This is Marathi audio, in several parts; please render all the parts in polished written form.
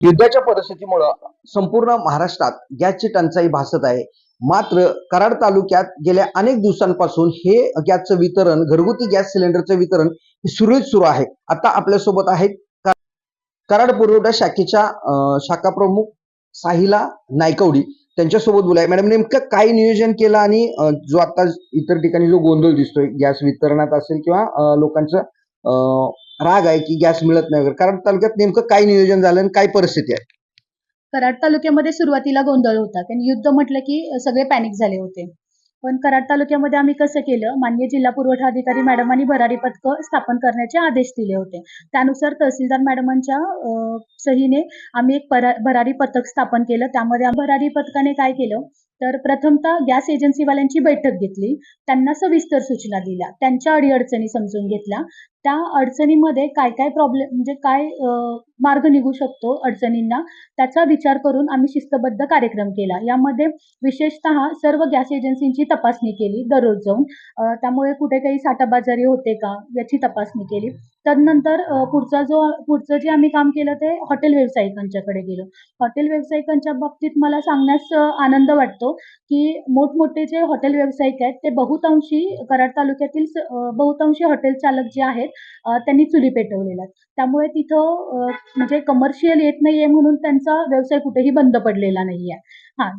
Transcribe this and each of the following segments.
युद्धाच्या परिस्थितीमुळे संपूर्ण महाराष्ट्रात गॅसची टंचाई भासत आहे. मात्र कराड तालुक्यात गेल्या अनेक दिवसांपासून हे गॅसचं वितरण, घरगुती गॅस सिलेंडरचं वितरण सुरळीत सुरू आहे. आता आपल्यासोबत आहेत कराड पुरवठा शाखेच्या शाखा प्रमुख साहिला नायकवडी. त्यांच्यासोबत बोलाय. मॅडम, नेमकं काय नियोजन केलं आणि जो आता इतर ठिकाणी जो गोंधळ दिसतोय गॅस वितरणात असेल किंवा लोकांचं राग आहे की गॅस मिळत नाही वगैरे, कराड तालुक्यात नेमकं काय नियोजन झालं आणि काय परिस्थिती आहे? कराड तालुक्यामध्ये सुरुवातीला गोंधळ होता, कारण युद्ध म्हटलं की सगळे पॅनिक झाले होते. पण कराड तालुक्यामध्ये आम्ही कसं केलं, माननीय जिल्हा पुरवठा अधिकारी मॅडमांनी भरारी पथकं स्थापन करण्याचे आदेश दिले होते. त्यानुसार तहसीलदार मॅडमांच्या सहीने आम्ही एक भरारी पथक स्थापन केलं. त्यामध्ये भरारी पथकाने काय केलं, तर प्रथमतः गॅस एजन्सीवाल्यांची बैठक घेतली, त्यांना सविस्तर सूचना दिल्या, त्यांच्या अडीअडचणी समजून घेतल्या. त्या अडचणीमध्ये काय काय प्रॉब्लेम म्हणजे काय मार्ग निघू शकतो अडचणींना, त्याचा विचार करून आम्ही शिस्तबद्ध कार्यक्रम केला. यामध्ये विशेषतः सर्व गॅस एजन्सींची तपासणी केली दररोज जाऊन. त्यामुळे कुठे काही साठाबाजारी होते का याची तपासणी केली. तदनंतर पुढचं जे आम्ही काम केलं ते हॉटेल व्यावसायिकांच्याकडे गेलो. हॉटेल व्यावसायिकांच्या बाबतीत मला सांगण्यास आनंद वाटतो की मोठमोठे जे हॉटेल व्यावसायिक आहेत ते बहुतांशी कराड तालुक्यातील बहुतांशी हॉटेल चालक जे आहेत त्यांनी चुली पेटवलेल्या आहेत. त्यामुळे तिथं म्हणजे कमर्शियल येत नाहीये म्हणून त्यांचा व्यवसाय कुठेही बंद पडलेला नाहीये.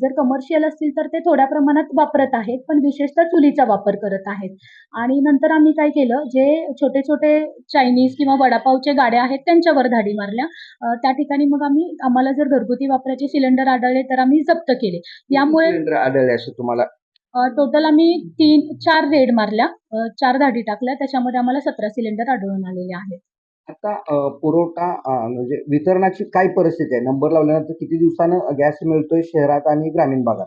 जर कमर्शियल असतील तर ते थोड्या प्रमाणात वापरत आहेत, पण विशेषतः चुलीचा वापर करत आहेत. आणि नंतर आम्ही काय केलं, जे छोटे छोटे चायनीज किंवा वडापावचे गाड्या आहेत त्यांच्यावर धाडी मारल्या. त्या ठिकाणी मग आम्हाला जर घरगुती वापराचे सिलेंडर आढळले तर आम्ही जप्त केले. यामुळे सिलेंडर आढळले असे तुम्हाला? टोटल आम्ही 4 रेड मारल्या, 4 धाडी टाकल्या. त्याच्यामध्ये आम्हाला 17 सिलेंडर आढळून आलेले आहेत. आता पुरवठा म्हणजे वितरणाची काय परिस्थिती आहे? नंबर लावल्यानंतर किती दिवसानं गॅस मिळतोय शहरात आणि ग्रामीण भागात?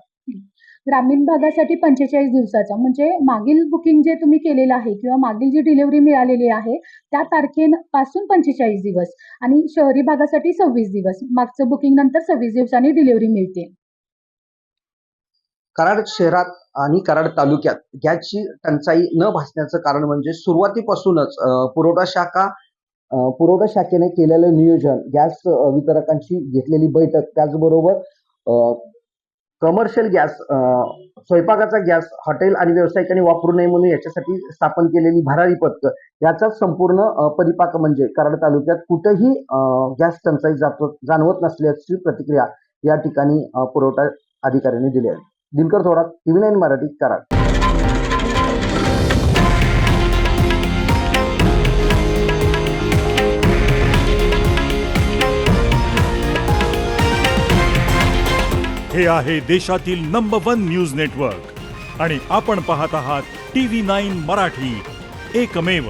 ग्रामीण भागासाठी 45 दिवसाचा, म्हणजे मागील बुकिंग जे तुम्ही केलेलं आहे किंवा मागील जी डिलिव्हरी मिळालेली आहे त्या तारखेपासून 45 दिवस, आणि शहरी भागासाठी 26 दिवस. मागचं बुकिंग नंतर 26 दिवसांनी डिलिव्हरी मिळते. कराड शहरात आणि कराड तालुक्यात गॅसची टंचाई न भासण्याचं कारण म्हणजे सुरुवातीपासूनच पुरवठा शाखेने केलेलं नियोजन, गॅस वितरकांची घेतलेली बैठक, त्याचबरोबर कमर्शियल गॅस, स्वयंपाकाचा गॅस हॉटेल आणि व्यावसायिकांनी वापरू नये म्हणून याच्यासाठी स्थापन केलेली भरारी पथकं, याचा संपूर्ण परिपाक म्हणजे कराड तालुक्यात कुठेही गॅस टंचाई जाणवत नसल्याची प्रतिक्रिया या ठिकाणी पुरवठा अधिकाऱ्यांनी दिली आहे. दिनकर थोरात, TV9 मराठी, कराड. हे आहे देशातील नंबर 1 न्यूज नेटवर्क आणि आपण पाहत आहात TV9 मराठी, एकमेव.